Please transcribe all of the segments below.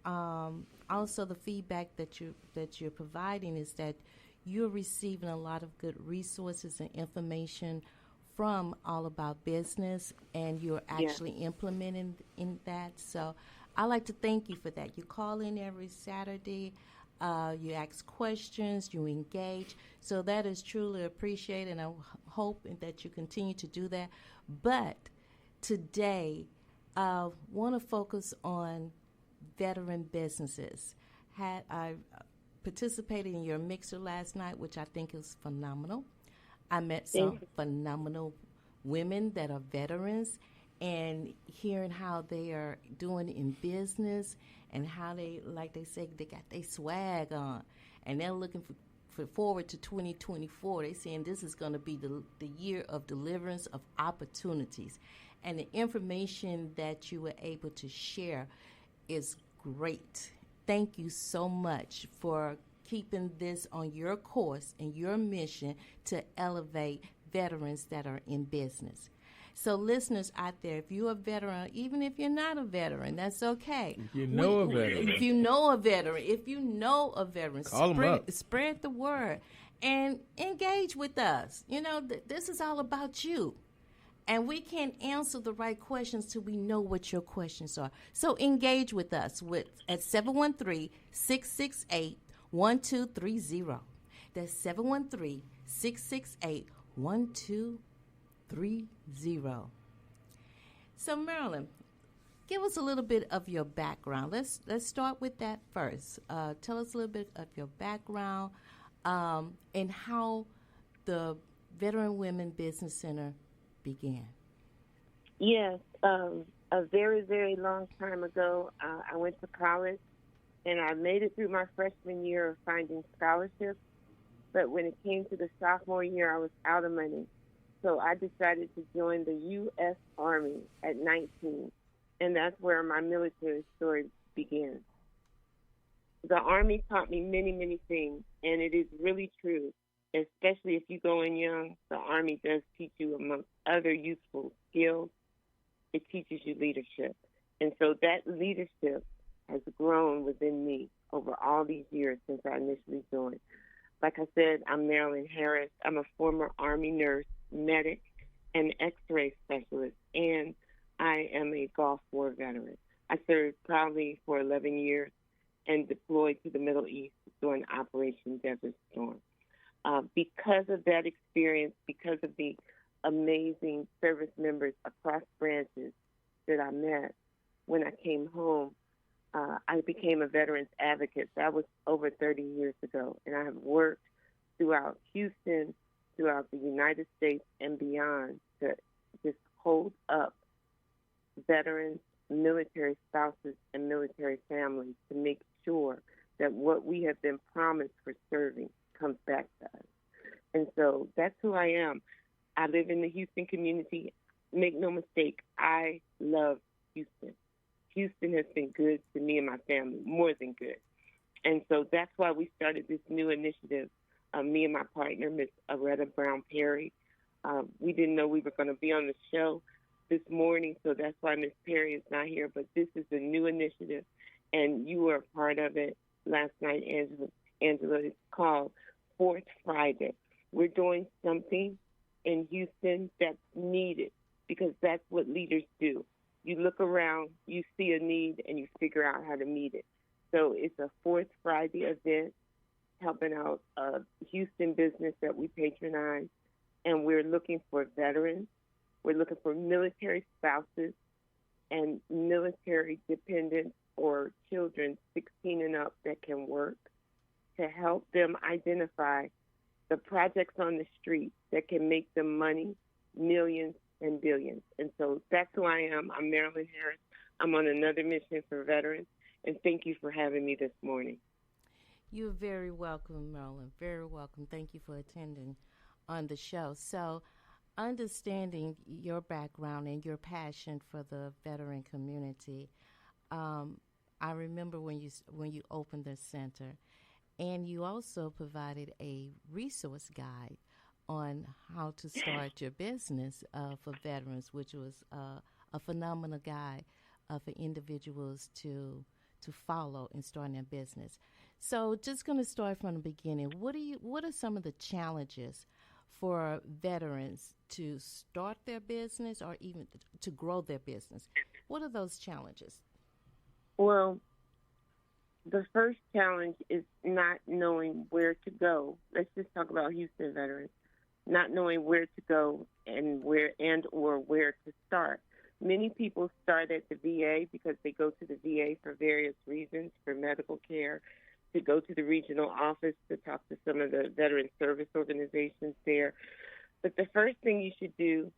also the feedback that you're providing is that you're receiving a lot of good resources and information from All About Business, and you're Yeah. actually implementing in that. So I like to thank you for that. You call in every Saturday, you ask questions, you engage. So that is truly appreciated, and I hope that you continue to do that. But today, I want to focus on veteran businesses. Had I participated in your mixer last night, which I think is phenomenal. I met Thank some you. phenomenal women that are veterans, and hearing how they are doing in business and how they, like they say, they got their swag on, and they're looking for forward to 2024. They saying this is going to be the year of deliverance of opportunities, and the information that you were able to share is great. Thank you so much for keeping this on your course and your mission to elevate veterans that are in business. So, listeners out there, if you're a veteran, even if you're not a veteran, that's okay. If you know a veteran, If you know a veteran, if you know a veteran, call them up. spread the word and engage with us. You know, this is all about you. And we can't answer the right questions till we know what your questions are. So engage with us at 713-668-1230. That's 713-668-1230. So Marilyn, give us a little bit of your background. Let's start with that first. Tell us a little bit of your background, and how the Veteran Women Business Center began. Yes. A very, very long time ago, I went to college, and I made it through my freshman year of finding scholarships. But when it came to the sophomore year, I was out of money. So I decided to join the U.S. Army at 19, and that's where my military story began. The Army taught me many, many things, and it is really true, especially if you go in young. The Army does teach you, amongst other useful skills, it teaches you leadership. And so that leadership has grown within me over all these years since I initially joined. Like I said, I'm Marylyn Harris. I'm a former Army nurse, medic, and x-ray specialist, and I am a Gulf War veteran. I served proudly for 11 years and deployed to the Middle East during Operation Desert Storm. Because of that experience, because of the amazing service members across branches that I met when I came home, I became a veterans advocate. That was over 30 years ago, and I have worked throughout Houston, throughout the United States, and beyond to just hold up veterans, military spouses, and military families to make sure that what we have been promised for serving comes back to us. And so that's who I am. I live in the Houston community. Make no mistake, I love Houston. Houston has been good to me and my family, more than good. And so that's why we started this new initiative, me and my partner, Miss Aretta Brown Perry. We didn't know we were going to be on the show this morning, so that's why Miss Perry is not here. But this is a new initiative, and you were a part of it last night, Angela. It's called Fourth Friday. We're doing something in Houston that's needed, because that's what leaders do. You look around, you see a need, and you figure out how to meet it. So it's a Fourth Friday event helping out a Houston business that we patronize, and we're looking for veterans. We're looking for military spouses and military dependents or children 16 and up that can work, to help them identify the projects on the street that can make them money, millions and billions. And so that's who I am. I'm Marylyn Harris. I'm on another mission for veterans, and thank you for having me this morning. You're very welcome, Marilyn. Very welcome. Thank you for attending on the show. So, understanding your background and your passion for the veteran community, I remember when you opened the center, and you also provided a resource guide on how to start your business for veterans, which was a phenomenal guide for individuals to to follow in starting a business. So, just going to start from the beginning. What are some of the challenges for veterans to start their business or even to grow their business? What are those challenges? Well, the first challenge is not knowing where to go. Let's just talk about Houston veterans. Not knowing where to go and where to start. Many people start at the VA because they go to the VA for various reasons, for medical care, to go to the regional office to talk to some of the veteran service organizations there. But the first thing you should do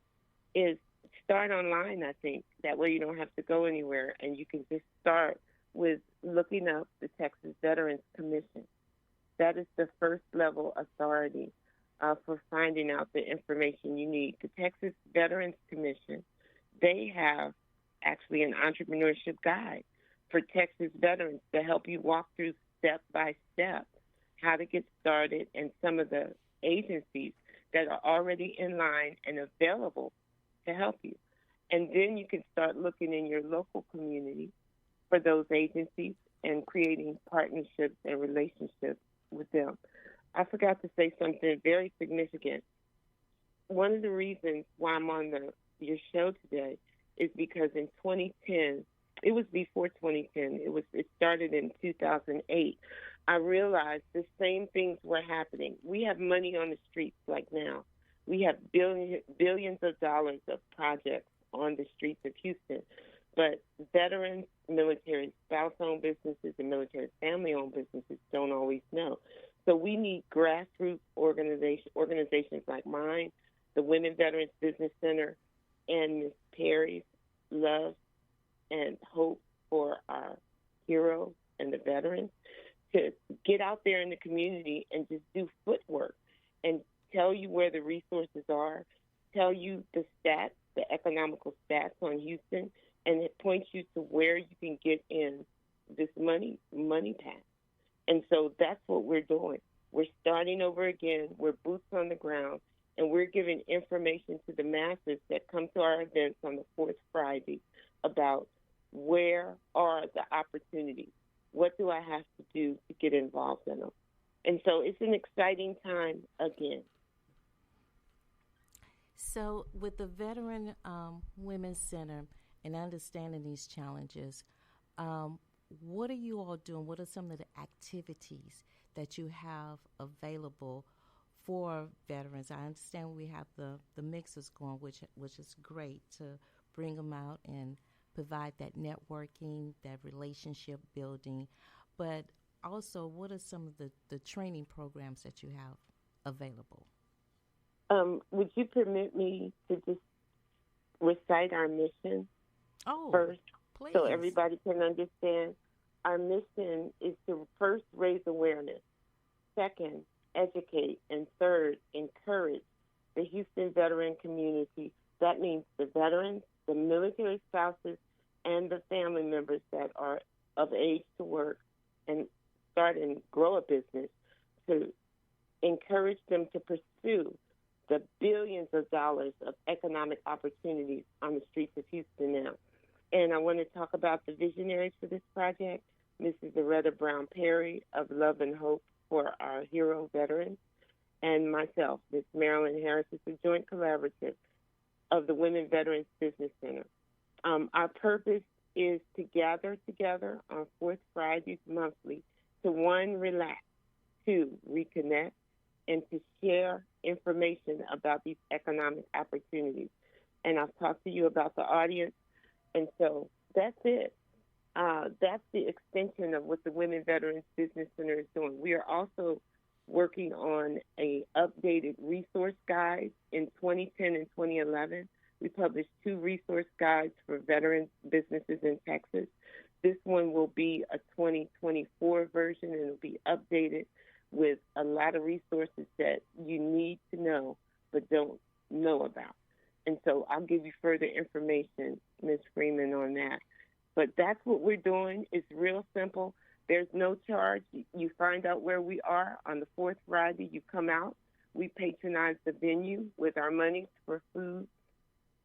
is start online, I think. That way you don't have to go anywhere, and you can just start with looking up the Texas Veterans Commission. That is the first level authority for finding out the information you need. The Texas Veterans Commission, they have actually an entrepreneurship guide for Texas veterans to help you walk through step by step how to get started, and some of the agencies that are already in line and available to help you. And then you can start looking in your local community for those agencies and creating partnerships and relationships with them. I forgot to say something very significant. One of the reasons why I'm on your show today is because in 2010, it was before 2010, it started in 2008. I realized the same things were happening. We have money on the streets like now. We have billions of dollars of projects on the streets of Houston. But veterans, military spouse-owned businesses, and military family-owned businesses don't always know. So we need grassroots organizations like mine, the Women Veterans Business Center, and Ms. Perry's Love and Hope for our heroes and the veterans, to get out there in the community and just do footwork and tell you where the resources are, tell you the stats, the economical stats on Houston, and it points you to where you can get in this money path. And so that's what we're doing. We're starting over again. We're boots on the ground, and we're giving information to the masses that come to our events on the fourth Friday about where are the opportunities. What do I have to do to get involved in them? And so it's an exciting time again. So, with the Veteran Women's Center and understanding these challenges, what are you all doing? What are some of the activities that you have available for veterans? I understand we have the mixers going, which is great to bring them out and provide that networking, that relationship building. But also, what are some of the training programs that you have available? Would you permit me to just recite our mission first, please, so everybody can understand? Our mission is to first raise awareness, second, educate, and third, encourage the Houston veteran community. That means the veterans, the military spouses, and the family members that are of age to work and start and grow a business, to encourage them to pursue the billions of dollars of economic opportunities on the streets of Houston now. And I want to talk about the visionaries for this project, Mrs. Loretta Brown Perry of Love and Hope for our hero veterans, and myself, Ms. Marylyn Harris, is the joint collaborative of the Women Veterans Business Center. Our purpose is to gather together on fourth Fridays monthly to, one, relax, two, reconnect, and to share information about these economic opportunities. And I've talked to you about the audience, and so that's it. That's the extension of what the Women Veterans Business Center is doing. We are also working on a updated resource guide. In 2010 and 2011, we published 2 resource guides for veterans businesses in Texas. This one will be a 2024 version, and it'll be updated with a lot of resources that you need to know but don't know about. And so I'll give you further information, Ms. Freeman, on that. But that's what we're doing. It's real simple. There's no charge. You find out where we are on the fourth Friday. You come out. We patronize the venue with our money for food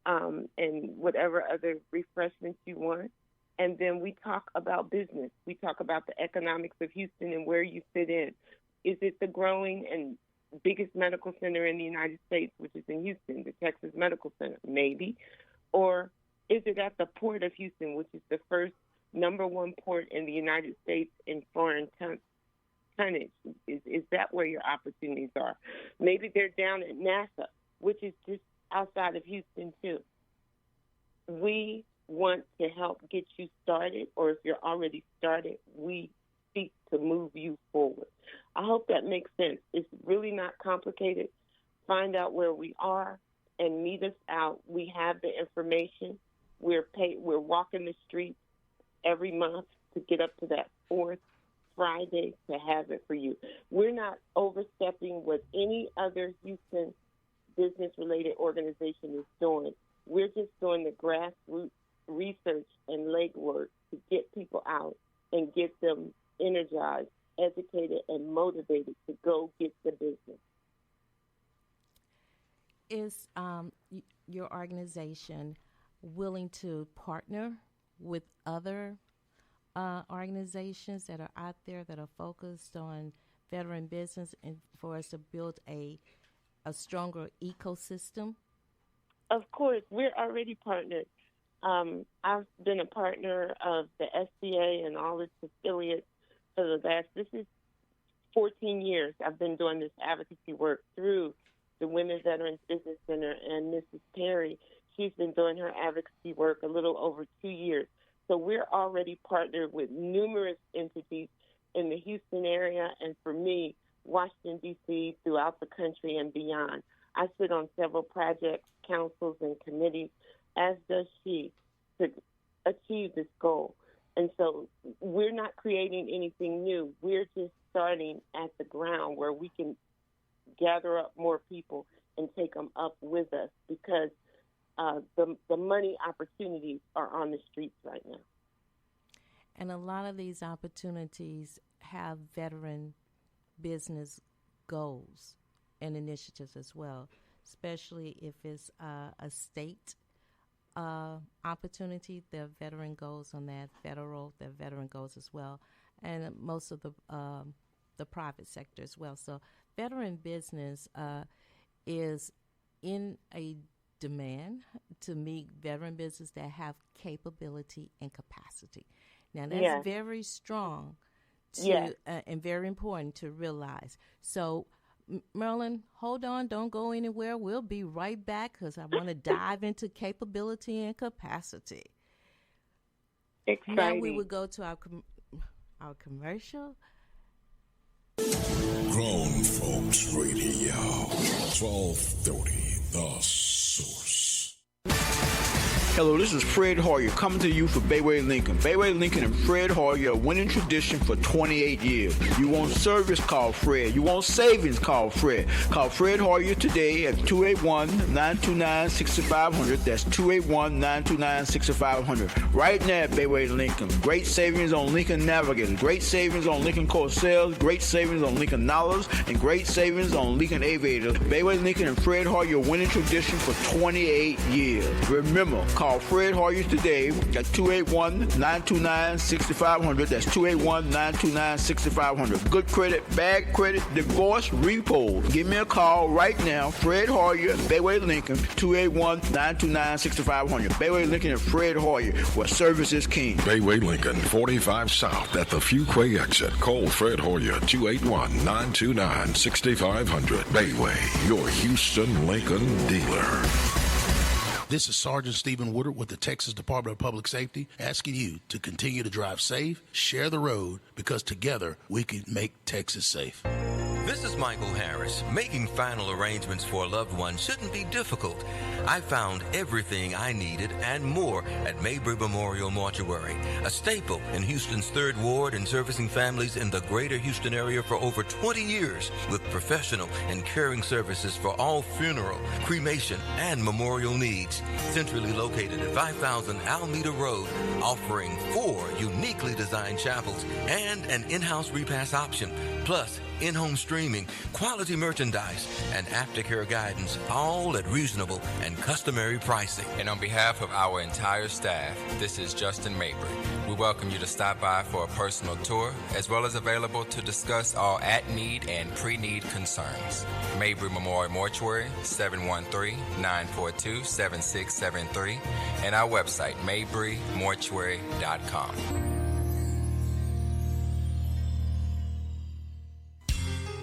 and whatever other refreshments you want. And then we talk about business. We talk about the economics of Houston and where you fit in. Is it the growing and biggest medical center in the United States, which is in Houston, the Texas Medical Center? Maybe. Or is it at the Port of Houston, which is the first #1 port in the United States in foreign tonnage? Is that where your opportunities are? Maybe they're down at NASA, which is just outside of Houston, too. We want to help get you started, or if you're already started, we seek to move you forward. I hope that makes sense. It's really not complicated. Find out where we are and meet us out. We have the information. We're walking the streets every month to get up to that 4th Friday to have it for you. We're not overstepping what any other Houston business-related organization is doing. We're just doing the grassroots research and legwork to get people out and get them energized, educated, and motivated to go get the business. Is your organization willing to partner with other organizations that are out there that are focused on veteran business and for us to build a stronger ecosystem? Of course, we're already partnered. I've been a partner of the SCA and all its affiliates for the last, this is 14 years. I've been doing this advocacy work through the Women Veterans Business Center, and Mrs. Perry, she's been doing her advocacy work a little over 2 years. So we're already partnered with numerous entities in the Houston area, and for me, Washington, D.C., throughout the country and beyond. I sit on several projects, councils, and committees, as does she, to achieve this goal. And so we're not creating anything new. We're just starting at the ground where we can gather up more people and take them up with us, because the money opportunities are on the streets right now. And a lot of these opportunities have veteran business goals and initiatives as well, especially if it's a state opportunity. There are veteran goals on that, federal, there are veteran goals as well, and most of the private sector as well. So veteran business is in a demand to meet veteran business that have capability and capacity. Now, that's very strong and very important to realize. So, Marylyn, hold on. Don't go anywhere. We'll be right back because I want to dive into capability and capacity. Exciting. Now we will go to our commercial. Grown Folks Radio, 1230 The Source. Hello, this is Fred Hoyer coming to you for Bayway Lincoln. Bayway Lincoln and Fred Hoyer, a winning tradition for 28 years. You want service, call Fred. You want savings, call Fred. Call Fred Hoyer today at 281-929-6500. That's 281-929-6500. Right now at Bayway Lincoln. Great savings on Lincoln Navigator. Great savings on Lincoln Corsairs. Great savings on Lincoln Knowledge. And great savings on Lincoln Aviator. Bayway Lincoln and Fred Hoyer, winning tradition for 28 years. Remember, call Fred Hoyer today at 281-929-6500. That's 281-929-6500. Good credit, bad credit, divorce, repo. Give me a call right now. Fred Hoyer, Bayway Lincoln, 281-929-6500. Bayway Lincoln and Fred Hoyer, where service is king. Bayway Lincoln, 45 South at the Fuquay exit. Call Fred Hoyer, 281-929-6500. Bayway, your Houston Lincoln dealer. This is Sergeant Stephen Woodard with the Texas Department of Public Safety, asking you to continue to drive safe, share the road, because together we can make Texas safe. This is Michael Harris. Making final arrangements for a loved one shouldn't be difficult. I found everything I needed and more at Mabry Memorial Mortuary, a staple in Houston's 3rd Ward and servicing families in the greater Houston area for over 20 years with professional and caring services for all funeral, cremation, and memorial needs. Centrally located at 5000 Alameda Road, offering 4 uniquely designed chapels and an in-house repass option, plus in-home streaming, quality merchandise, and aftercare guidance, all at reasonable and customary pricing. And on behalf of our entire staff, this is Justin Mabry. We welcome you to stop by for a personal tour, as well as available to discuss all at-need and pre-need concerns. Mabry Memorial Mortuary, 713-942-7673, and our website, mabrymortuary.com.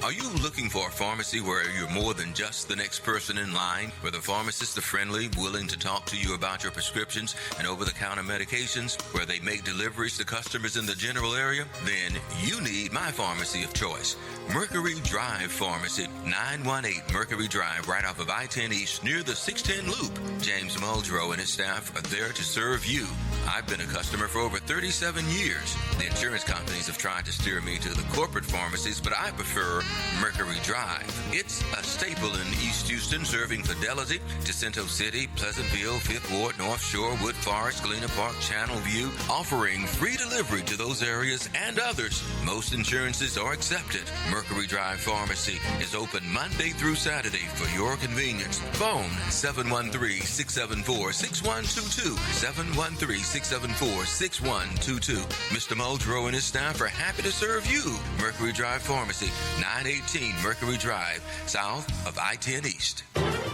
Are you looking for a pharmacy where you're more than just the next person in line, where the pharmacists are friendly, willing to talk to you about your prescriptions and over-the-counter medications, where they make deliveries to customers in the general area? Then you need my pharmacy of choice, Mercury Drive Pharmacy, 918 Mercury Drive, right off of I-10 East near the 610 Loop. James Muldrow and his staff are there to serve you. I've been a customer for over 37 years. The insurance companies have tried to steer me to the corporate pharmacies, but I prefer Mercury Drive. It's a staple in East Houston, serving Fidelity, Jacinto City, Pleasantville, Fifth Ward, North Shore, Wood Forest, Galena Park, Channel View, offering free delivery to those areas and others. Most insurances are accepted. Mercury Drive Pharmacy is open Monday through Saturday for your convenience. Phone 713-674-6122, 713-674-6122. Mr. Muldrow and his staff are happy to serve you. Mercury Drive Pharmacy, 918 Mercury Drive, south of I-10 East.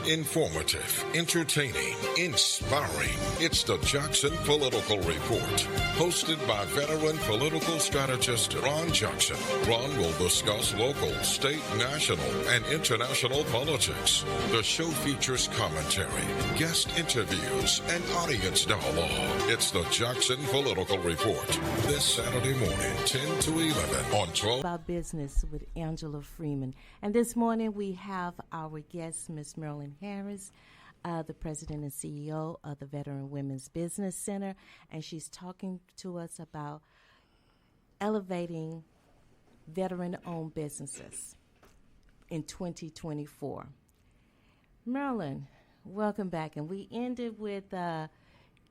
Informative, entertaining, inspiring. It's the Jackson Political Report, hosted by veteran political strategist Ron Jackson. Ron will discuss local, state, national, and international politics. The show features commentary, guest interviews, and audience dialogue. It's the Jackson Political Report, this Saturday morning, 10 to 11 on 12. About business with Angela Freeman. And this morning we have our guest, Miss Marylyn Harris, the president and CEO of the Veteran Women's Business Center, and she's talking to us about elevating veteran-owned businesses in 2024. Marylyn, welcome back. And we ended with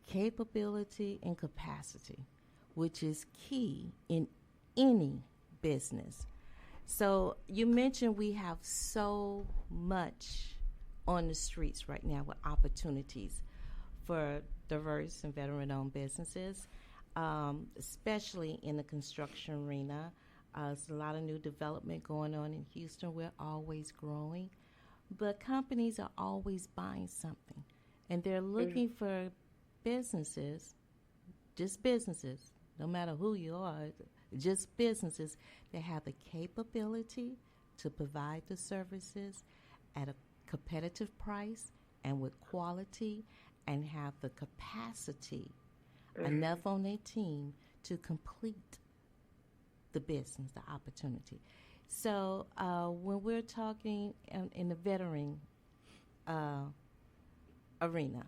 capability and capacity, which is key in any business. So you mentioned we have so much on the streets right now with opportunities for diverse and veteran-owned businesses, especially in the construction arena. There's a lot of new development going on in Houston. We're always growing, but companies are always buying something, and they're looking for businesses, just businesses, no matter who you are, just businesses that have the capability to provide the services at a competitive price and with quality, and have the capacity enough on their team to complete the business, the opportunity. So when we're talking in the veteran arena,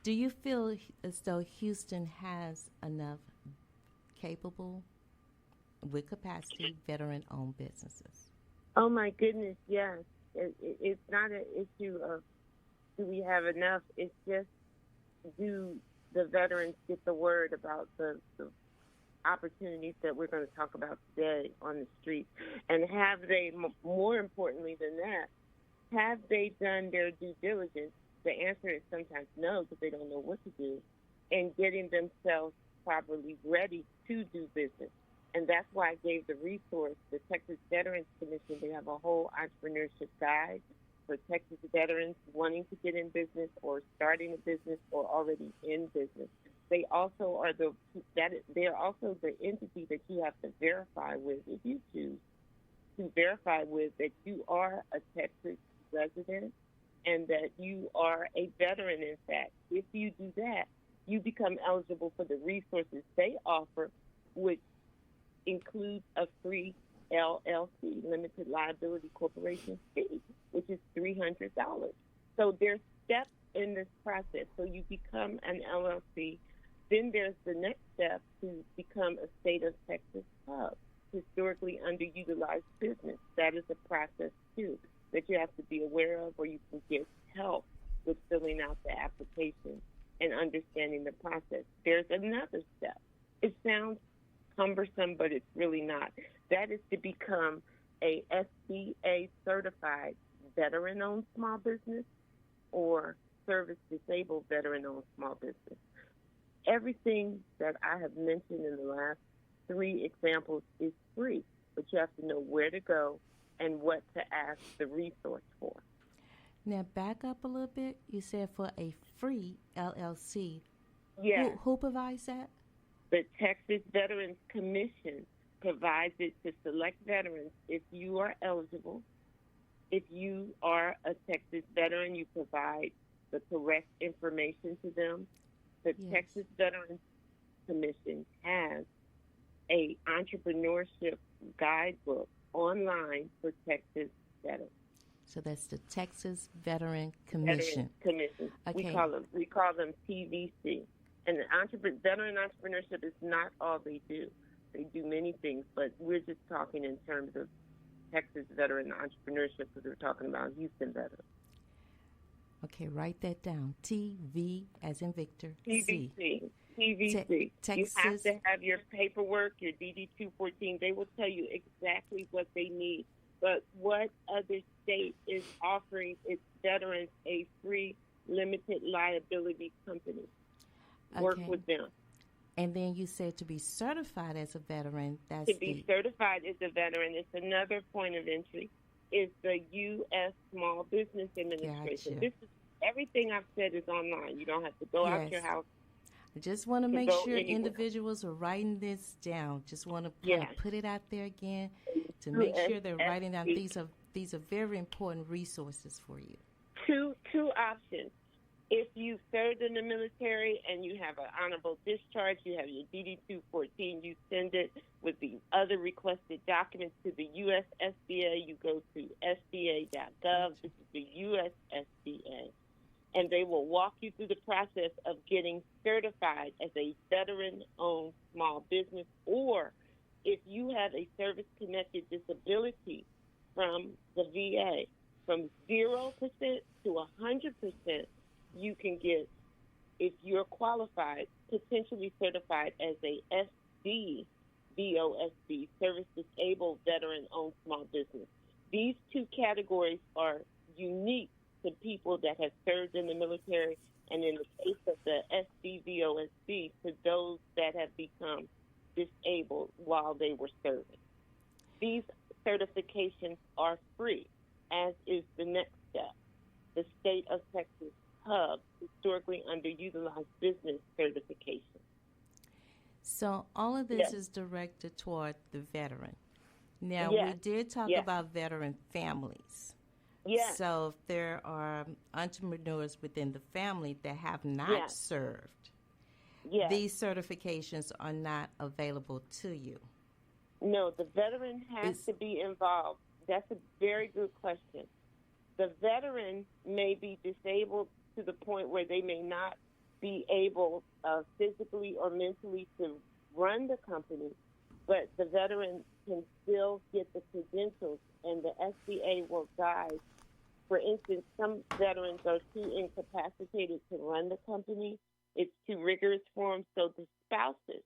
do you feel as though Houston has enough capable, with capacity, veteran-owned businesses? Oh, my goodness, yes. It's not an issue of do we have enough. It's just do the veterans get the word about the opportunities that we're going to talk about today on the street, and have they, more importantly than that, have they done their due diligence? The answer is sometimes no, because they don't know what to do, and getting themselves properly ready to do business. And that's why I gave the resource, the Texas Veterans Commission. They have a whole entrepreneurship guide for Texas veterans wanting to get in business or starting a business or already in business. They also are they are also the entity that you have to verify with, if you choose to verify with, that you are a Texas resident and that you are a veteran. In fact, if you do that, you become eligible for the resources they offer, which includes a free LLC, limited liability corporation fee, which is $300. So there's steps in this process. So you become an LLC. Then there's the next step to become a state of Texas hub, historically underutilized business. That is a process, too, that you have to be aware of, or you can get help with filling out the application and understanding the process. There's another step. It sounds cumbersome, but it's really not. That is to become a SBA certified veteran-owned small business or service-disabled veteran-owned small business. Everything that I have mentioned in the last 3 examples is free, but you have to know where to go and what to ask the resource for. Now, back up a little bit. You said for a free LLC. Yes. Who provides that? The Texas Veterans Commission provides it to select veterans. If you are eligible, if you are a Texas veteran, you provide the correct information to them. The Texas Veterans Commission has a entrepreneurship guidebook online for Texas veterans. So that's the Texas Veteran Commission. Commission. Okay. We call them TVC. And the veteran entrepreneurship is not all they do. They do many things, but we're just talking in terms of Texas veteran entrepreneurship because we're talking about Houston veterans. Okay, write that down. TV as in Victor. TVC. TVC. Texas. You have to have your paperwork, your DD-214. They will tell you exactly what they need. But what other state is offering its veterans a free limited liability company? Work with them. And then you said to be certified as a veteran. That's to be certified as a veteran. It's another point of entry. Is the U.S. Small Business Administration. Gotcha. This is everything I've said is online. You don't have to go out your house. I just want to make sure individuals are writing this down. Just want to kind of put it out there again to make sure they're writing down. These are very important resources for you. Two options. If you served in the military and you have an honorable discharge, you have your DD-214, you send it with the other requested documents to the U.S. SBA. You go to sba.gov. This is the U.S. SBA. And they will walk you through the process of getting certified as a veteran-owned small business. Or if you have a service-connected disability from the VA, from 0% to 100%, you can get, if you're qualified, potentially certified as a SDVOSB, Service Disabled Veteran-Owned Small Business. These 2 categories are unique to people that have served in the military, and in the case of the SDVOSB, to those that have become disabled while they were serving. These certifications are free, as is the next step. The State of Texas Hub, historically underutilized business certification. So all of this is directed toward the veteran. Now, we did talk about veteran families. Yes. So if there are entrepreneurs within the family that have not served, these certifications are not available to you. No, the veteran has to be involved. That's a very good question. The veteran may be disabled to the point where they may not be able physically or mentally to run the company, but the veteran can still get the credentials, and the SBA will guide. For instance, some veterans are too incapacitated to run the company. It's too rigorous for them, so the spouses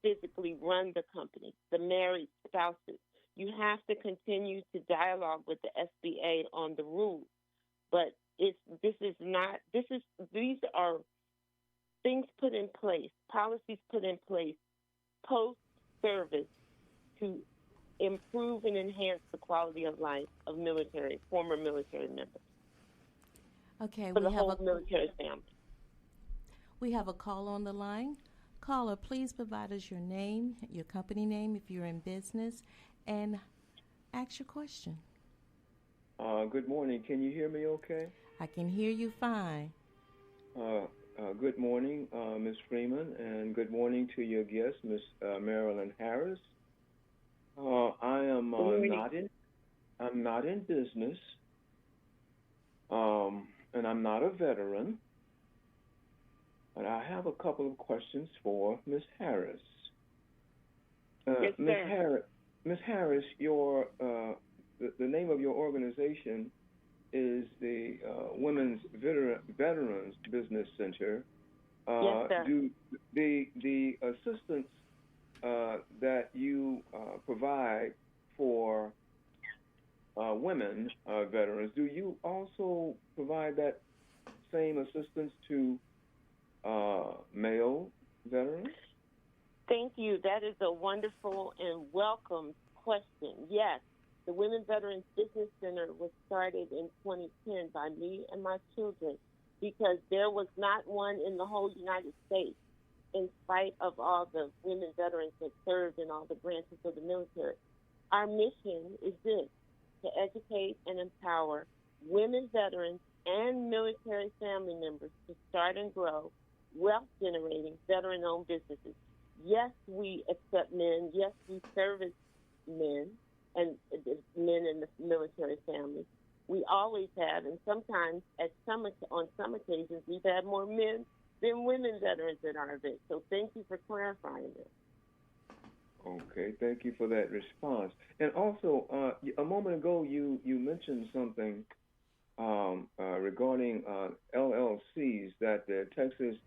physically run the company, the married spouses. You have to continue to dialogue with the SBA on the rules, but these are things put in place, policies put in place post-service to improve and enhance the quality of life of former military members. Okay, for the whole military family. We have a call on the line. Caller, please provide us your name, your company name if you're in business, and ask your question. Good morning. Can you hear me okay? I can hear you fine. Good morning, Ms. Freeman, and good morning to your guest, Ms. Marylyn Harris. I am not in business, and I'm not a veteran, but I have a couple of questions for Ms. Harris. Yes, Ms. Harris, your the name of your organization is the Women's Veterans Business Center. Yes, sir. Do the assistance that you provide for women veterans, do you also provide that same assistance to male veterans? Thank you. That is a wonderful and welcome question. Yes, the Women Veterans Business Center was started in 2010 by me and my children because there was not one in the whole United States, in spite of all the women veterans that served in all the branches of the military. Our mission is this: to educate and empower women veterans and military family members to start and grow wealth-generating veteran-owned businesses. Yes, we accept men. Yes, we service men and men in the military family. We always have, and sometimes on some occasions, we've had more men than women veterans at our events. So thank you for clarifying this. Okay, thank you for that response. And also, a moment ago, you mentioned something regarding LLCs, that the Texas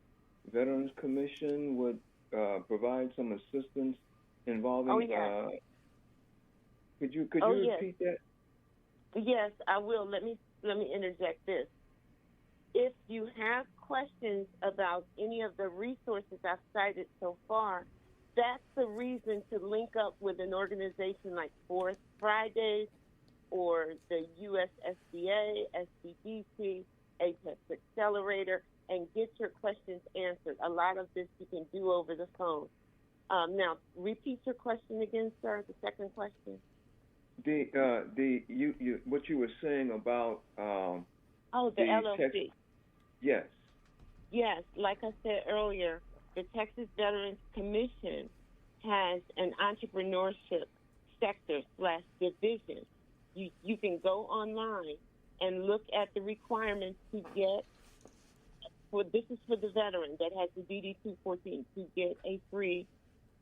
Veterans Commission would provide some assistance involving. Oh, yes. Could you repeat that? Yes, I will. Let me interject this. If you have questions about any of the resources I've cited so far, that's the reason to link up with an organization like Fourth Fridays or the USSBA, SCDC, Apex Accelerator, and get your questions answered. A lot of this you can do over the phone. Now, repeat your question again, sir, the second question. What you were saying about the LLC. Yes. Yes, like I said earlier, the Texas Veterans Commission has an entrepreneurship sector/division. You can go online and look at the requirements to get, this is for the veteran that has the DD 214, to get a free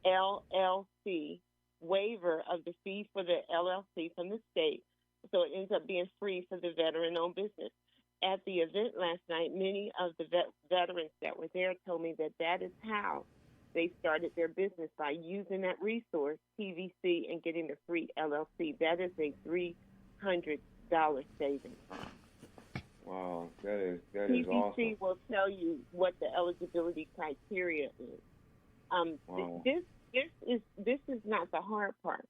LLC waiver of the fee for the LLC from the state, so it ends up being free for the veteran-owned business. At the event last night, many of the veterans that were there told me that is how they started their business, by using that resource, TVC, and getting the free LLC. That is a $300 savings. Wow, that is TVC awesome. TVC will tell you what the eligibility criteria is. Wow. This is not the hard part.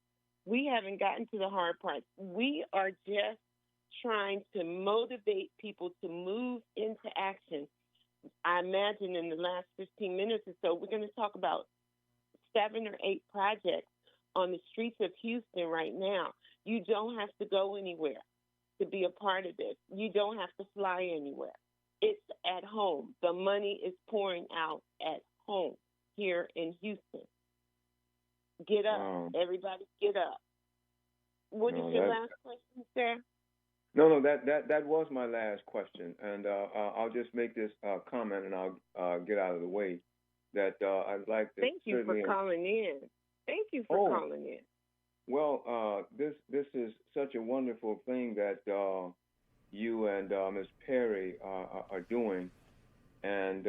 We haven't gotten to the hard part. We are just trying to motivate people to move into action. I imagine in the last 15 minutes or so, we're going to talk about 7 or 8 projects on the streets of Houston right now. You don't have to go anywhere to be a part of this. You don't have to fly anywhere. It's at home. The money is pouring out at home here in Houston. Get up. Wow. Everybody get up. What is your last question, sir? No, that was my last question, and I'll just make this comment, and I'll get out of the way. That I'd like to. Thank you for calling in. Thank you for calling in. Well, this is such a wonderful thing that you and Ms. Perry are doing, and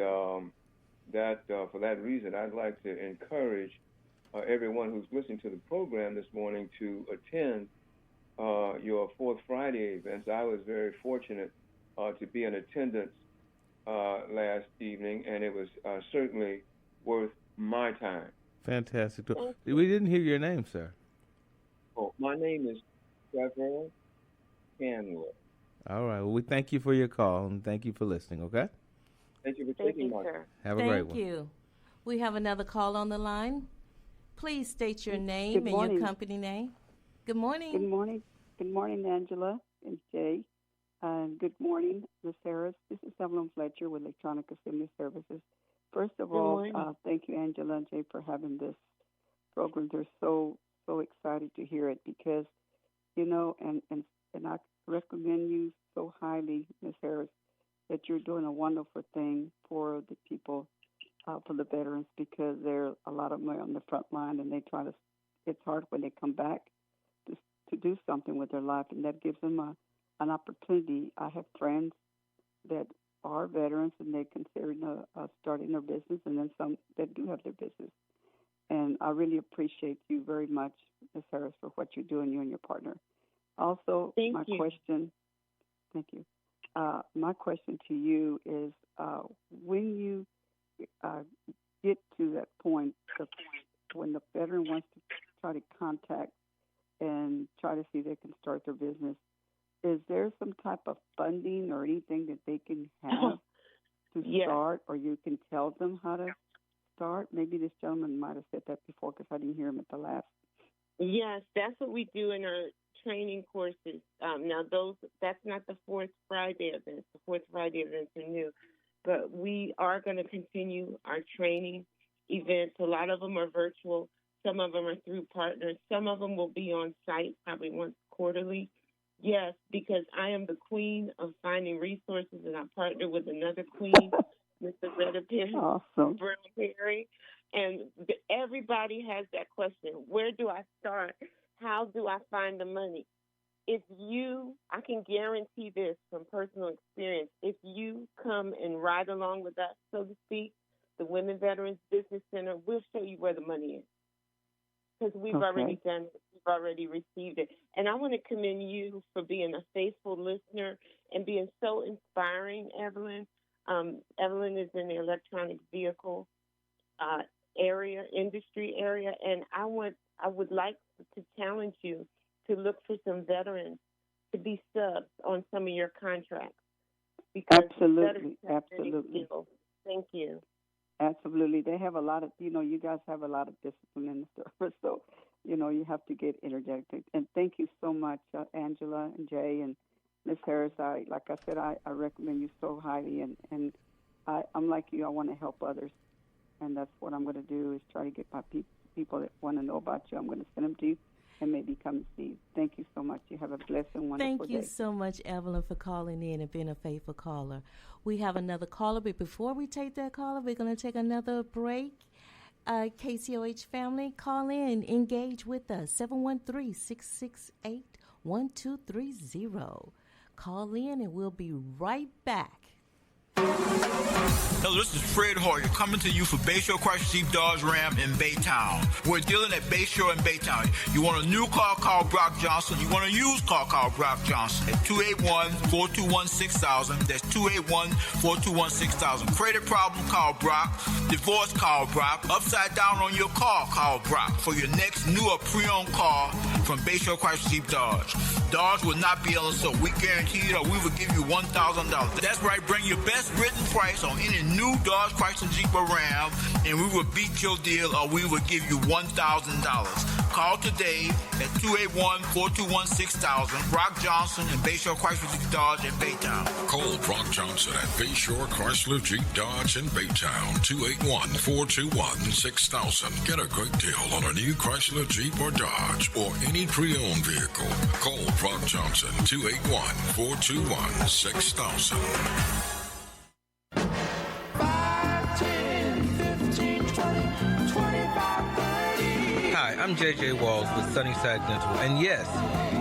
that for that reason, I'd like to encourage everyone who's listening to the program this morning to attend your Fourth Friday events. I was very fortunate to be in attendance last evening, and it was certainly worth my time. Fantastic. We didn't hear your name, sir. Oh, my name is Trevor Canwood. All right. Well, we thank you for your call, and thank you for listening, okay? Thank you for taking my call. Have a great one. Thank you. We have another call on the line. Please state your name and your company name. Good morning. Good morning. Good morning, Angela and Jay. Good morning, Ms. Harris. This is Evelyn Fletcher with Electronic Assembly Services. First of all, thank you, Angela and Jay, for having this program. They're so excited to hear it because, and I recommend you so highly, Ms. Harris, that you're doing a wonderful thing for the people, for the veterans, because there are a lot of them on the front line, and it's hard when they come back to do something with their life, and that gives them an opportunity. I have friends that are veterans, and they're considering starting their business, and then some that do have their business. And I really appreciate you very much, Ms. Harris, for what you're doing, you and your partner. Also, my question to you is, when you get to that point, when the veteran wants to try to contact and try to see if they can start their business, is there some type of funding or anything that they can have to start, or you can tell them how to start? Maybe this gentleman might have said that before because I didn't hear him at the last. Yes, that's what we do in our training courses. Now, that's not the Fourth Friday events. The Fourth Friday events are new. But we are going to continue our training events. A lot of them are virtual. Some of them are through partners. Some of them will be on site, probably once quarterly. Yes, because I am the queen of finding resources, and I partner with another queen, Miss Loretta Perry, awesome. Brown Perry. And everybody has that question. Where do I start? How do I find the money? I can guarantee this from personal experience, if you come and ride along with us, so to speak, the Women Veterans Business Center, we'll show you where the money is. Because we've already done it. We've already received it. And I want to commend you for being a faithful listener and being so inspiring, Evelyn. Evelyn is in the electronic vehicle industry area, and I would like to challenge you to look for some veterans to be subs on some of your contracts. Absolutely. Thank you. Absolutely. They have a lot of, you guys have a lot of discipline in the service, so, you have to get energetic. And thank you so much, Angela and Jay and Ms. Harris. Like I said, I recommend you so highly, and I'm like you. I want to help others, and that's what I'm going to do is try to get my people that want to know about you. I'm going to send them to you and maybe come and see you. Thank you so much. You have a blessed and wonderful day. Thank you so much, Evelyn, for calling in and being a faithful caller. We have another caller, but before we take that caller, we're going to take another break. KCOH family, call in, engage with us, 713-668-1230. Call in, and we'll be right back. Hello, this is Fred Hoyer coming to you for Bayshore Chrysler Jeep Dodge Ram in Baytown. We're dealing at Bayshore in Baytown. You want a new car, call Brock Johnson. You want a used car, call Brock Johnson at 281-421-6000. That's 281-421-6000. Credit problem, call Brock. Divorce, call Brock. Upside down on your car, call Brock. For your next new or pre-owned car from Bayshore Chrysler Jeep Dodge. Dodge will not be on, so we guarantee it, or we will give you $1,000. That's right, bring your best written price on any new Dodge, Chrysler, Jeep, or Ram, and we will beat your deal, or we will give you $1,000. Call today at 281-421-6000. Brock Johnson and Bayshore Chrysler Jeep Dodge in Baytown. Call Brock Johnson at Bayshore Chrysler Jeep Dodge in Baytown, 281-421-6000. Get a great deal on a new Chrysler, Jeep, or Dodge, or any pre-owned vehicle. Call Brock Johnson, 281-421-6000. 5, 10, 15, 20, 25, 30. Hi, I'm JJ Walls with Sunnyside Dental, and yes,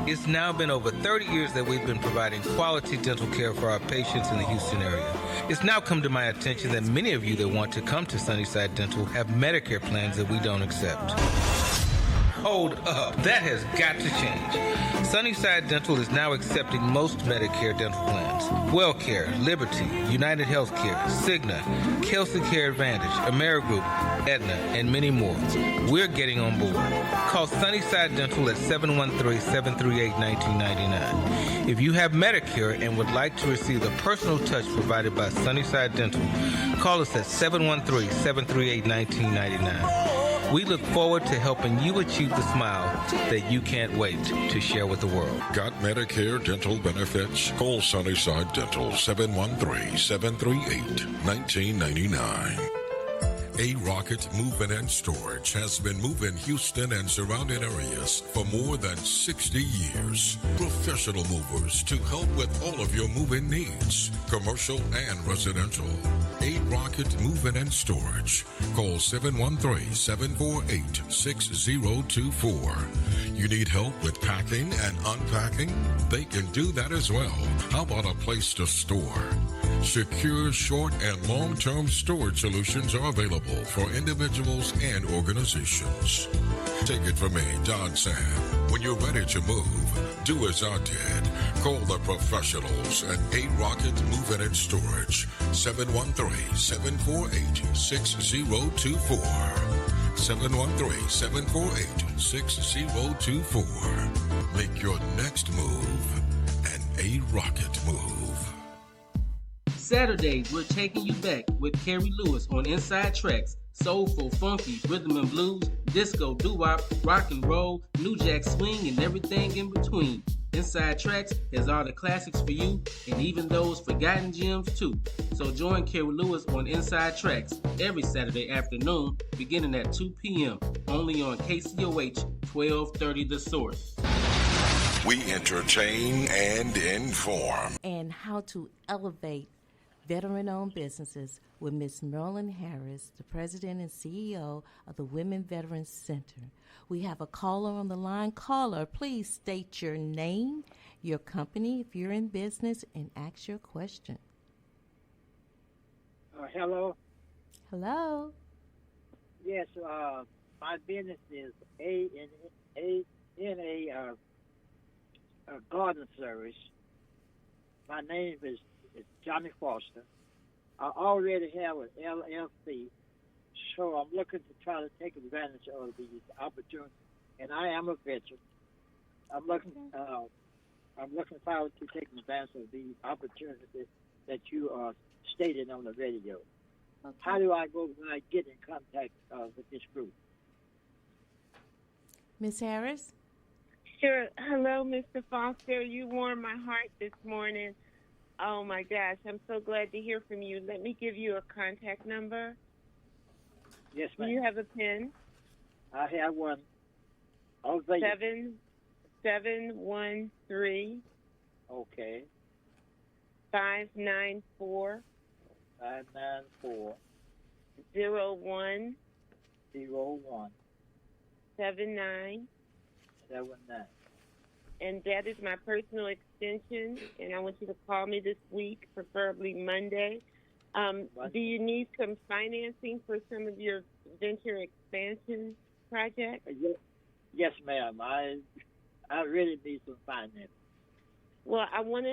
it's now been over 30 years that we've been providing quality dental care for our patients in the Houston area. It's now come to my attention that many of you that want to come to Sunnyside Dental have Medicare plans that we don't accept. Hold up. That has got to change. Sunnyside Dental is now accepting most Medicare dental plans. WellCare, Liberty, United Healthcare, Cigna, Kelsey Care Advantage, Amerigroup, Aetna, and many more. We're getting on board. Call Sunnyside Dental at 713-738-1999. If you have Medicare and would like to receive the personal touch provided by Sunnyside Dental, call us at 713-738-1999. We look forward to helping you achieve the smile that you can't wait to share with the world. Got Medicare dental benefits? Call Sunnyside Dental, 713-738-1999. A-Rocket Moving and Storage has been moving Houston and surrounding areas for more than 60 years. Professional movers to help with all of your moving needs, commercial and residential. A-Rocket Moving and Storage. Call 713-748-6024. You need help with packing and unpacking? They can do that as well. How about a place to store? Secure short and long-term storage solutions are available for individuals and organizations. Take it from me, Don Sam. When you're ready to move, do as I did. Call the professionals at A Rocket Move-In and Storage, 713-748-6024. 713-748-6024. Make your next move an A Rocket move. Saturday, we're taking you back with Carrie Lewis on Inside Tracks. Soulful, funky, rhythm and blues, disco, doo-wop, rock and roll, new jack swing, and everything in between. Inside Tracks has all the classics for you, and even those forgotten gems too. So join Carrie Lewis on Inside Tracks every Saturday afternoon, beginning at 2 p.m., only on KCOH 1230 The Source. We entertain and inform. And how to elevate veteran-owned businesses with Ms. Marylyn Harris, the president and CEO of the Women Veterans Center. We have a caller on the line. Caller, please state your name, your company, if you're in business, and ask your question. Hello. Hello. Yes, my business is a garden service. My name is Johnny Foster. I already have an LLC, so I'm looking to try to take advantage of these opportunities. And I am a veteran. I'm looking forward to taking advantage of these opportunities that you are stating on the radio. Okay. How do I go when I get in contact with this group? Ms. Harris? Sure. Hello, Mr. Foster. You warmed my heart this morning. Oh, my gosh. I'm so glad to hear from you. Let me give you a contact number. Yes, ma'am. Do you have a pen? I have one. 713. Okay. 594. 01. 79. And that is my personal extension, and I want you to call me this week, preferably Monday. Do you need some financing for some of your venture expansion projects? Yes, ma'am. I really need some financing. Well, I want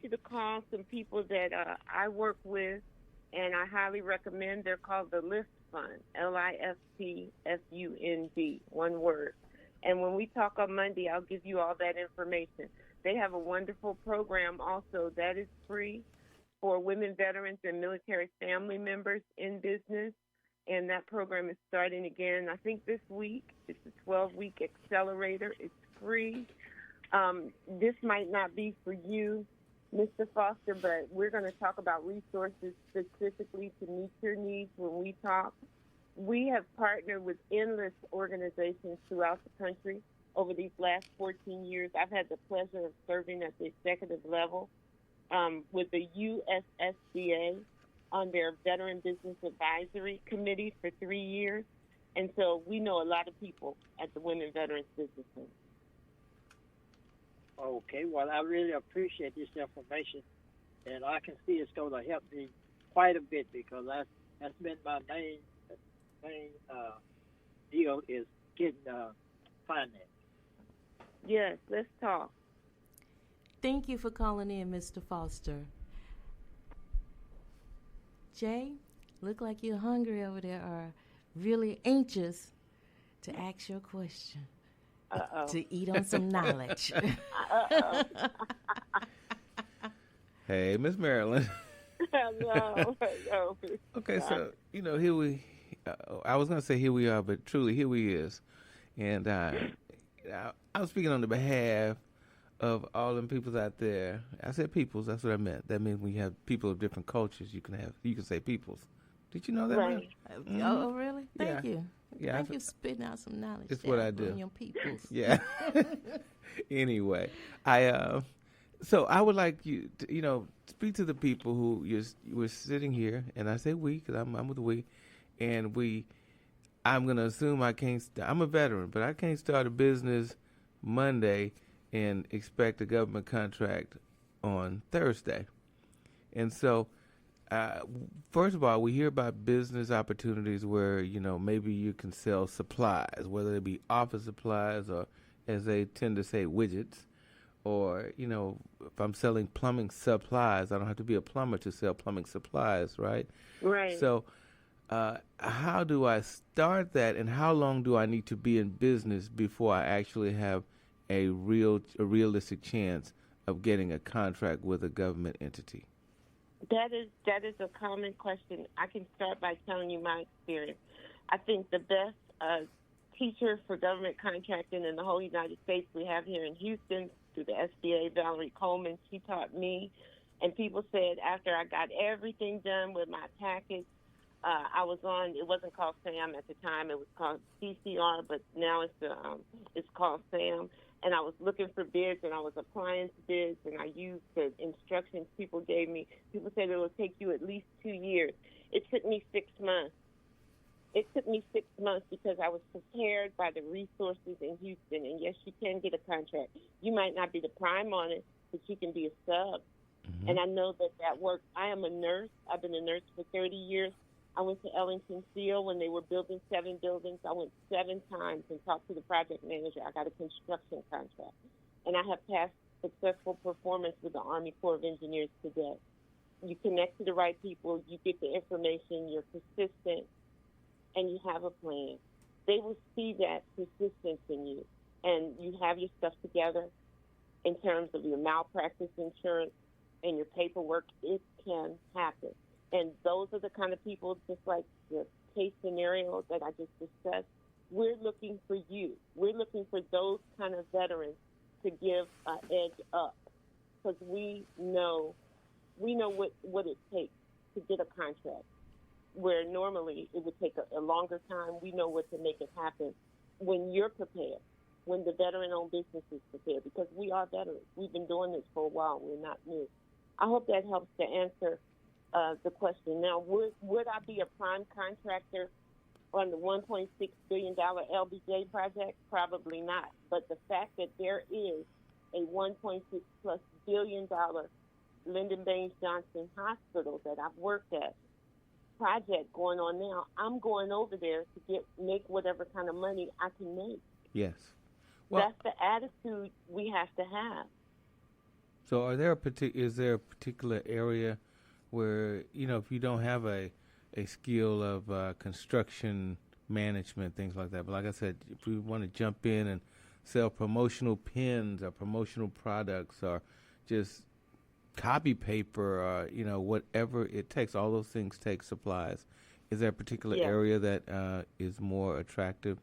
you to call some people that I work with, and I highly recommend. They're called the LIFT Fund, LIFTFUND, one word. And when we talk on Monday, I'll give you all that information. They have a wonderful program also that is free for women veterans and military family members in business. And that program is starting again, I think this week. It's a 12-week accelerator. It's free. This might not be for you, Mr. Foster, but we're going to talk about resources specifically to meet your needs when we talk. We have partnered with endless organizations throughout the country over these last 14 years. I've had the pleasure of serving at the executive level with the USSBA on their Veteran Business Advisory Committee for 3 years. And so we know a lot of people at the Women Veterans Business Center. Okay, well, I really appreciate this information, and I can see it's going to help me quite a bit because that's been my main deal is getting finance. Yes, let's talk. Thank you for calling in, Mr. Foster. Jay, look like you're hungry over there or really anxious to ask your question. Uh-oh. To eat on some knowledge. Uh-oh. Hey, Miss Marylyn. Hello. Okay, so, here we I was going to say here we are, but truly here we is. And I was speaking on the behalf of all them peoples out there. I said peoples, that's what I meant. That means when you have people of different cultures, you can say peoples. Did you know that? Right. Mm-hmm. Oh, really? Thank you. Yeah, Thank you for spitting out some knowledge. It's what I do. Your peoples. Yeah. Anyway, so I would like you to, speak to the people who we're sitting here, and I say we because I'm with we, and I'm going to assume I'm a veteran, but I can't start a business Monday and expect a government contract on Thursday. And so First of all, we hear about business opportunities where, maybe you can sell supplies, whether it be office supplies or, as they tend to say, widgets. Or, if I'm selling plumbing supplies, I don't have to be a plumber to sell plumbing supplies, right? Right. So how do I start that, and how long do I need to be in business before I actually have a realistic chance of getting a contract with a government entity? That is a common question. I can start by telling you my experience. I think the best teacher for government contracting in the whole United States we have here in Houston through the SBA, Valerie Coleman. She taught me, and people said after I got everything done with my package, I was on. It wasn't called SAM at the time; it was called CCR, but now it's called SAM. And I was looking for bids, and I was applying to bids, and I used the instructions people gave me. People said it will take you at least 2 years. It took me 6 months. It took me 6 months because I was prepared by the resources in Houston. And, yes, you can get a contract. You might not be the prime on it, but you can be a sub. Mm-hmm. And I know that works. I am a nurse. I've been a nurse for 30 years. I went to Ellington Steel when they were building 7 buildings. I went 7 times and talked to the project manager. I got a construction contract. And I have passed successful performance with the Army Corps of Engineers today. You connect to the right people. You get the information. You're persistent. And you have a plan. They will see that persistence in you, and you have your stuff together in terms of your malpractice insurance and your paperwork. It can happen. And those are the kind of people, just like the case scenario that I just discussed, we're looking for you. We're looking for those kind of veterans to give an edge up, because we know what it takes to get a contract. Where normally it would take a longer time, we know what to make it happen when you're prepared, when the veteran-owned business is prepared, because we are veterans. We've been doing this for a while. We're not new. I hope that helps to answer the question. Now, would I be a prime contractor on the $1.6 billion LBJ project? Probably not. But the fact that there is a $1.6+ billion Lyndon Baines Johnson Hospital that I've worked at, project going on now, I'm going over there to make whatever kind of money I can make. Yes. Well, that's the attitude we have to have. So is there a particular area where, if you don't have a skill of construction management, things like that, but like I said, if we want to jump in and sell promotional pins or promotional products or just copy paper, or whatever it takes. All those things take supplies. Is there a particular area that is more attractive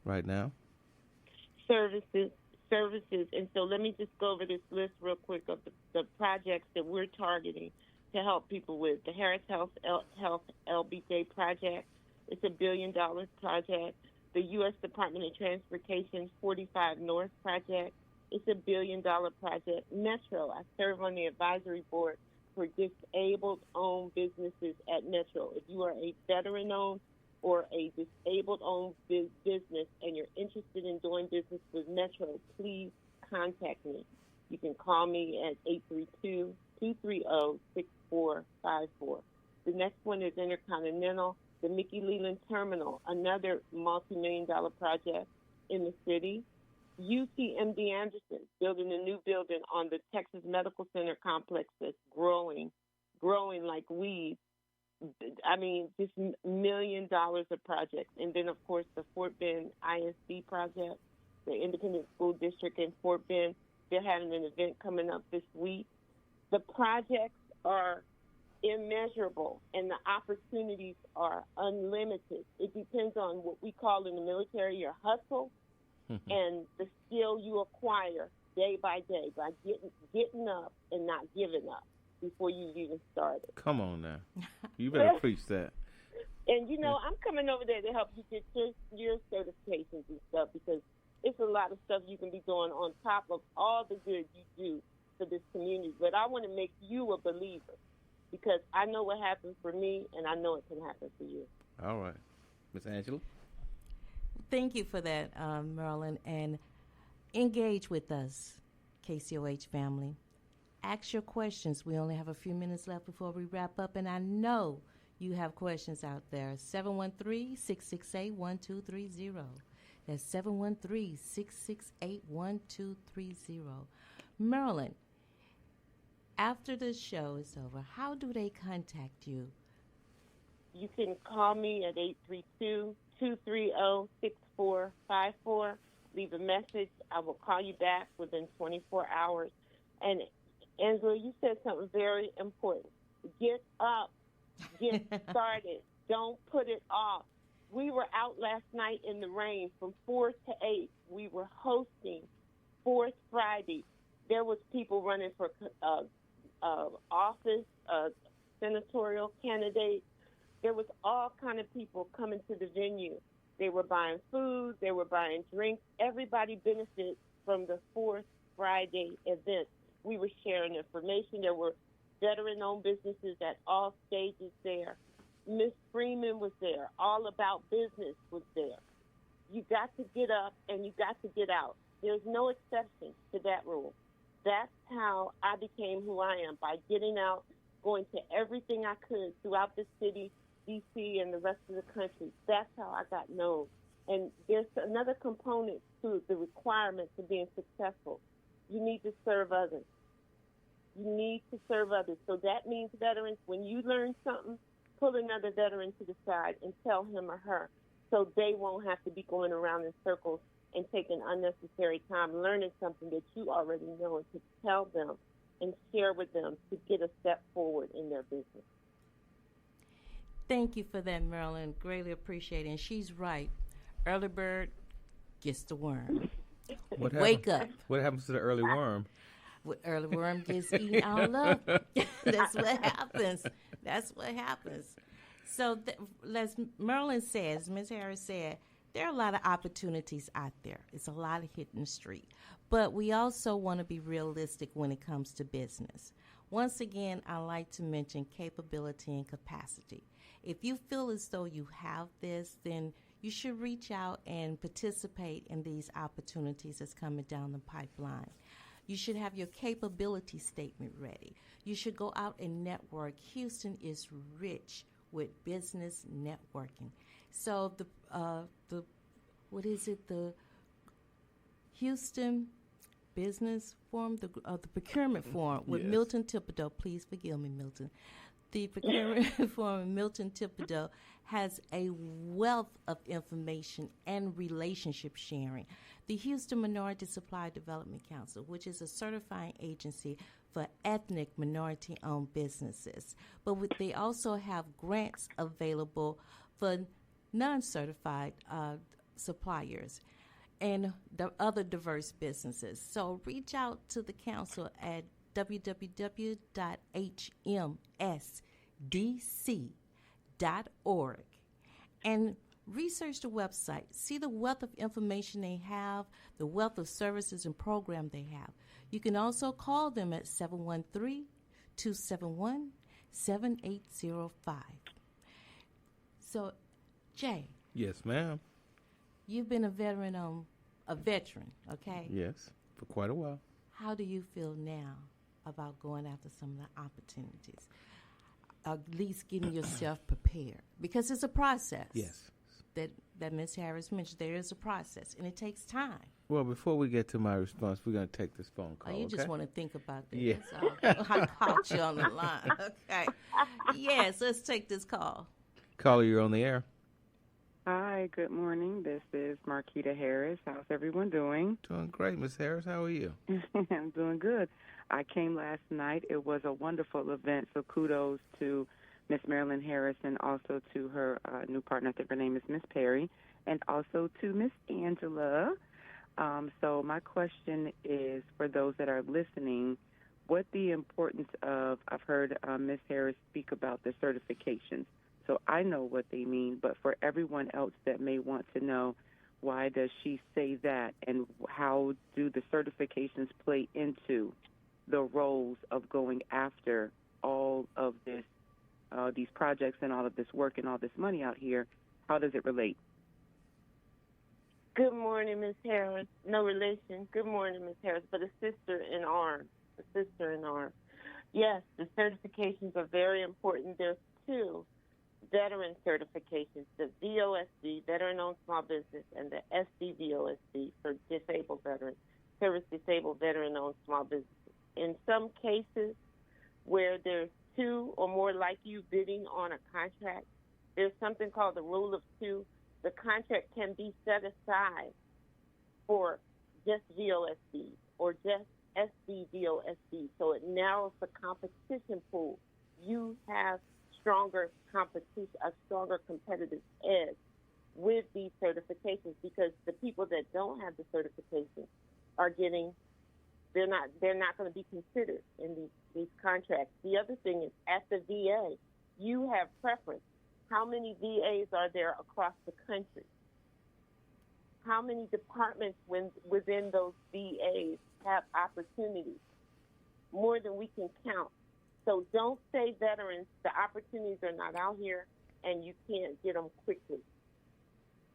right now? Services, and so let me just go over this list real quick of the projects that we're targeting to help people with. The Harris Health LBJ project. It's a $1 billion project. The U.S. Department of Transportation's 45 North project. It's a $1 billion project. Metro, I serve on the advisory board for disabled-owned businesses at Metro. If you are a veteran-owned or a disabled-owned business and you're interested in doing business with Metro, please contact me. You can call me at 832-230-6454. The next one is Intercontinental, the Mickey Leland Terminal, another multi-million-dollar project in the city. UTMD Anderson, building a new building on the Texas Medical Center complex that's growing like weeds. I mean, just $1 million of projects. And then, of course, the Fort Bend ISD project, the Independent School District in Fort Bend. They're having an event coming up this week. The projects are immeasurable, and the opportunities are unlimited. It depends on what we call in the military your hustle, and the skill you acquire day by day by getting up and not giving up before you even started. Come on now. You better preach that. And, I'm coming over there to help you get your certifications and stuff, because it's a lot of stuff you can be doing on top of all the good you do for this community. But I want to make you a believer, because I know what happened for me, and I know it can happen for you. All right. Ms. Angela? Thank you for that, Marylyn. And engage with us, KCOH family. ask your questions. We only have a few minutes left before we wrap up, and I know you have questions out there. 713-668-1230. That's 713-668-1230. Marylyn, after the show is over, how do they contact you? You can call me at 832-230-6454. Leave a message. I will call you back within 24 hours. And, Angela, you said something very important. Get up. Get started. Don't put it off. We were out last night in the rain from 4 to 8. We were hosting Fourth Friday. There was people running for office, senatorial candidates. There was all kind of people coming to the venue. They were buying food. They were buying drinks. Everybody benefits from the Fourth Friday event. We were sharing information. There were veteran-owned businesses at all stages there. Miss Freeman was there. All About Business was there. You got to get up and you got to get out. There's no exception to that rule. That's how I became who I am, by getting out, going to everything I could throughout the city, D.C., and the rest of the country. That's how I got known. And there's another component to the requirements of being successful. You need to serve others. You need to serve others. So that means, veterans, when you learn something, pull another veteran to the side and tell him or her, so they won't have to be going around in circles and taking unnecessary time learning something that you already know, and to tell them and share with them to get a step forward in their business. Thank you for that, Marylyn. Greatly appreciate it. And she's right. Early bird gets the worm. Wake up. What happens to the early worm? Early worm gets eaten all up. That's what happens. That's what happens. So, as Marylyn says, Ms. Harris said, there are a lot of opportunities out there. It's a lot of hitting the street. But we also want to be realistic when it comes to business. Once again, I like to mention capability and capacity. If you feel as though you have this, then you should reach out and participate in these opportunities that's coming down the pipeline. You should have your capability statement ready. You should go out and network. Houston is rich with business networking. So the Houston Business Forum, the Procurement Forum with Yes. Milton Thibodeau. Please forgive me, Milton. The Procurement Forum with Milton Thibodeau has a wealth of information and relationship sharing. The Houston Minority Supply Development Council, which is a certifying agency for ethnic minority-owned businesses. But they also have grants available for non-certified suppliers and the other diverse businesses. So reach out to the council at www.hmsdc.org and research the website. See the wealth of information they have, the wealth of services and programs they have. You can also call them at 713-271-7805. So, Jay. Yes, ma'am. You've been a veteran, okay? Yes, for quite a while. How do you feel now about going after some of the opportunities? At least getting yourself prepared, because it's a process. Yes. That Ms. Harris mentioned, there is a process, and it takes time. Well, before we get to my response, we're going to take this phone call. Oh, you okay? just want to think about that. Yeah. That's all. I caught you on the line. Okay. Yes, let's take this call. Caller, you're on the air. Hi, good morning. This is Marquita Harris. How's everyone doing? Doing great, Miss Harris. How are you? I'm doing good. I came last night. It was a wonderful event, so kudos to Miss Marylyn Harris and also to her new partner. I think her name is Miss Perry, and also to Miss Angela. So my question is, for those that are listening, what the importance of, I've heard Miss Harris speak about the certifications. So I know what they mean, but for everyone else that may want to know, why does she say that, and how do the certifications play into the roles of going after all of this, these projects and all of this work and all this money out here? How does it relate? Good morning, Miss Harris. No relation. Good morning, Miss Harris, but a sister in arms. a sister-in-arm. Yes, the certifications are very important. There's 2 veteran certifications, the VOSD, Veteran-Owned Small Business, and the SDVOSD for disabled veterans, service-disabled veteran-owned small businesses. In some cases where there's 2 or more like you bidding on a contract, there's something called the rule of 2. The contract can be set aside for just VOSD or just SDVOSD, so it narrows the competition pool. You have stronger competition, a stronger competitive edge with these certifications, because the people that don't have the certification are getting, they're not going to be considered in these contracts. The other thing is, at the VA, you have preference. How many VAs are there across the country? How many departments within those VAs have opportunities? More than we can count. So don't say veterans, the opportunities are not out here and you can't get them quickly.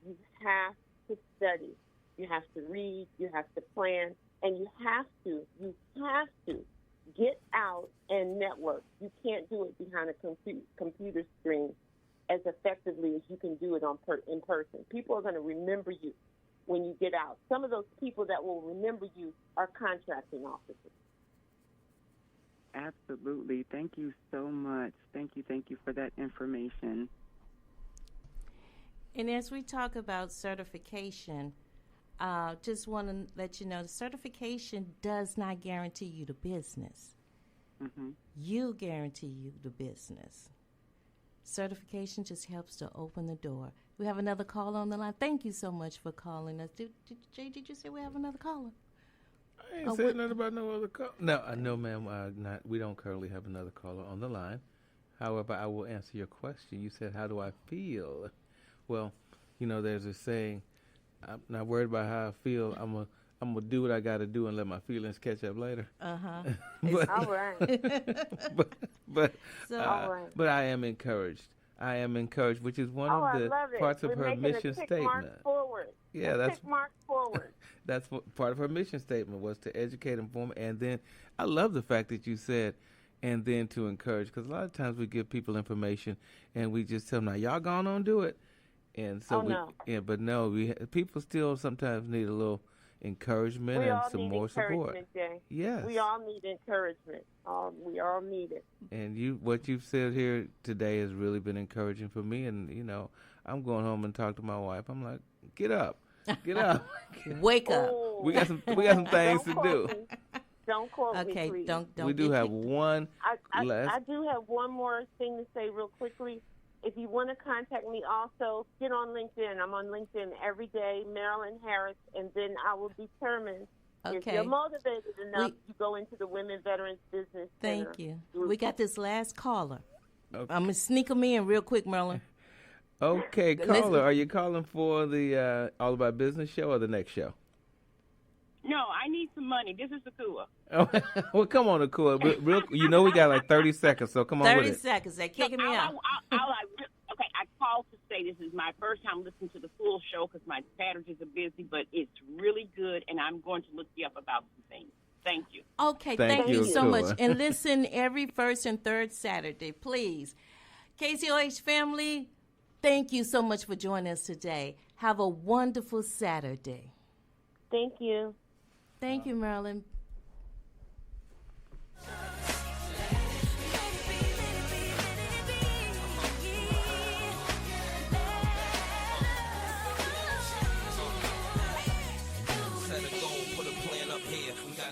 You have to study. You have to read. You have to plan. And you have to get out and network. You can't do it behind a computer screen as effectively as you can do it in person. People are going to remember you when you get out. Some of those people that will remember you are contracting officers. Absolutely. Thank you so much. Thank you for that information. And as we talk about certification, just want to let you know the certification does not guarantee you the business. Mm-hmm. You guarantee you the business. Certification just helps to open the door. We have another caller on the line. Thank you so much for calling us. Jay, did you say we have another caller? I ain't said nothing about no other call. No, ma'am. We don't currently have another caller on the line. However, I will answer your question. You said, how do I feel? Well, there's a saying, I'm not worried about how I feel. I'm gonna do what I got to do and let my feelings catch up later. Uh-huh. All right. But I am encouraged. Which is one of the parts of her mission statement. Forward. Yeah, that's tick mark forward. That's what part of her mission statement was, to educate, inform, and then I love the fact that you said, and then to encourage, because a lot of times we give people information and we just tell them, now y'all gone on do it, and so people still sometimes need a little encouragement and some more support. Jay. Yes, we all need encouragement. We all need it. And what you've said here today has really been encouraging for me. And I'm going home and talk to my wife. I'm like, get up. Wake up. We got some things to do. Don't quote me, okay, please. don't. We do have one last. I do have one more thing to say real quickly. If you want to contact me, also get on LinkedIn. I'm on LinkedIn every day, Marylyn Harris, and then I will determine if you're motivated enough to go into the Women Veterans Business Center. Thank you. We got this last caller. Okay. I'm going to sneak them in real quick, Marylyn. Okay, caller, are you calling for the All About Business show or the next show? No, I need some money. This is Akua. Oh, well, come on, Akua. We got like 30 seconds, so come on with it. 30 seconds. They're kicking me out. Okay, I called to say this is my first time listening to the full show because my Saturdays are busy, but it's really good, and I'm going to look you up about some things. Thank you. Okay, thank you so much. And listen every first and third Saturday, please. KCOH family, thank you so much for joining us today. Have a wonderful Saturday. Thank you. Thank you, Marylyn.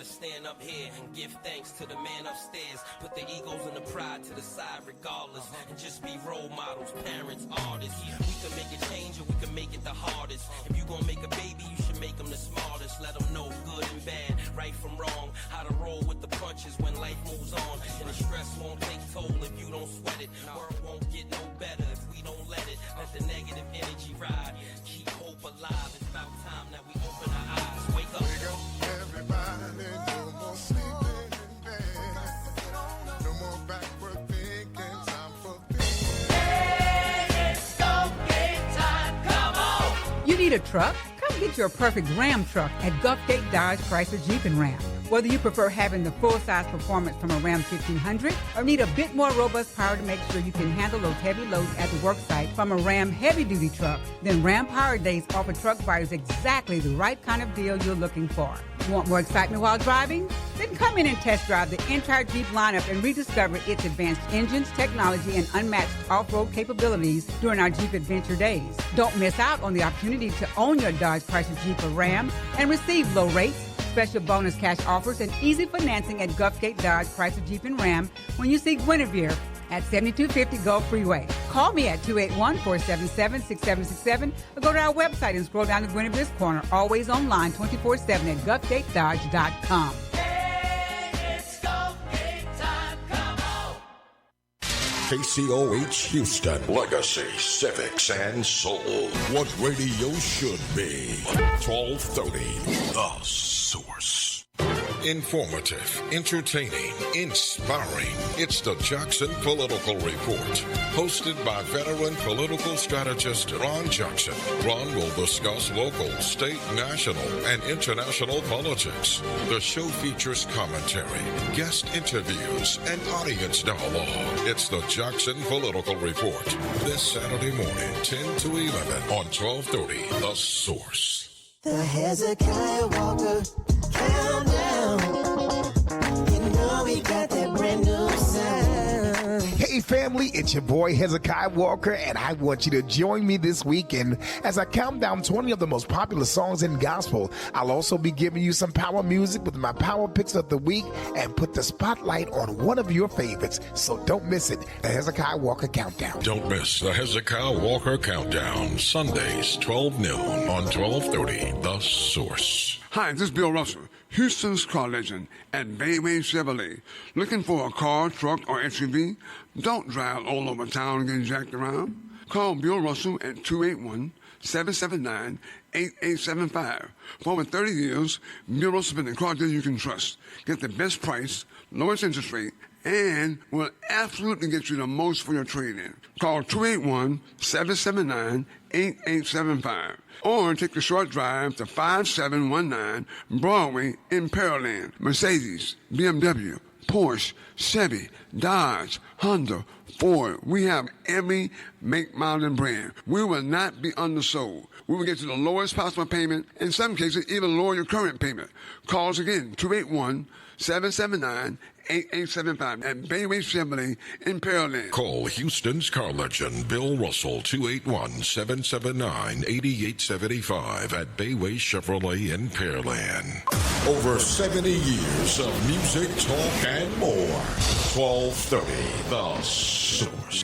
Stand up here and give thanks to the man upstairs. Put the egos and the pride to the side regardless, and just be role models, parents, artists. We can make a change or we can make it the hardest. If you gon' make a baby, you should make them the smartest. Let them know good and bad, right from wrong, how to roll with the punches when life moves on. And the stress won't take toll if you don't sweat it. Work won't get no better if we don't let it. Let the negative energy ride. Keep hope alive. It's about time that we open our eyes. Wake up. Everybody, no more sleeping in bed. No more backward thinking. Time for thinking. Hey, it's go game time. Come on. You need a truck? Come Get your perfect Ram truck at Gulfgate Dodge Chrysler Jeep and Ram. Whether you prefer having the full-size performance from a Ram 1500 or need a bit more robust power to make sure you can handle those heavy loads at the work site from a Ram heavy-duty truck, then Ram Power Days offer truck buyers exactly the right kind of deal you're looking for. Want more excitement while driving? Then come in and test drive the entire Jeep lineup and rediscover its advanced engines, technology, and unmatched off-road capabilities during our Jeep Adventure Days. Don't miss out on the opportunity to own your Dodge Chrysler Jeep or Ram and receive low rates, special bonus cash offers, and easy financing at Gulfgate Dodge Chrysler Jeep and Ram when you see Guinevere at 7250 Gulf Freeway. Call me at 281-477-6767 or go to our website and scroll down to Guinevere's Corner, always online 24/7 at GulfgateDodge.com. KCOH Houston, Legacy, Civics, and Soul. What radio should be. 1230, The Source. Informative, entertaining, inspiring. It's the Jackson Political Report. Hosted by veteran political strategist Ron Jackson. Ron will discuss local, state, national, and international politics. The show features commentary, guest interviews, and audience dialogue. It's the Jackson Political Report. This Saturday morning, 10 to 11 on 1230, The Source. The Hezekiah Walker Countdown. You know we got that brand new sound. Hey family, it's your boy Hezekiah Walker, and I want you to join me this weekend as I count down 20 of the most popular songs in gospel. I'll also be giving you some power music with my power picks of the week and put the spotlight on one of your favorites. So don't miss it, the Hezekiah Walker Countdown. Don't miss the Hezekiah Walker Countdown, Sundays, 12 noon on 1230, The Source. Hi, this is Bill Russell, Houston's car legend at Bayway Chevrolet. Looking for a car, truck, or SUV? Don't drive all over town getting jacked around. Call Bill Russell at 281-779-8875. For over 30 years, Bill Russell's been the car dealer you can trust. Get the best price, lowest interest rate, and will absolutely get you the most for your trade-in. Call 281-779-8875. Or take a short drive to 5719 Broadway in Pearland. Mercedes, BMW, Porsche, Chevy, Dodge, Honda, Ford. We have every make, model, and brand. We will not be undersold. We will get you the lowest possible payment. In some cases, even lower your current payment. Call us again, 281-779-8875 at Bayway Chevrolet in Pearland. Call Houston's car legend Bill Russell, 281-779-8875 at Bayway Chevrolet in Pearland. Over 70 years of music, talk, and more. 1230, The Source.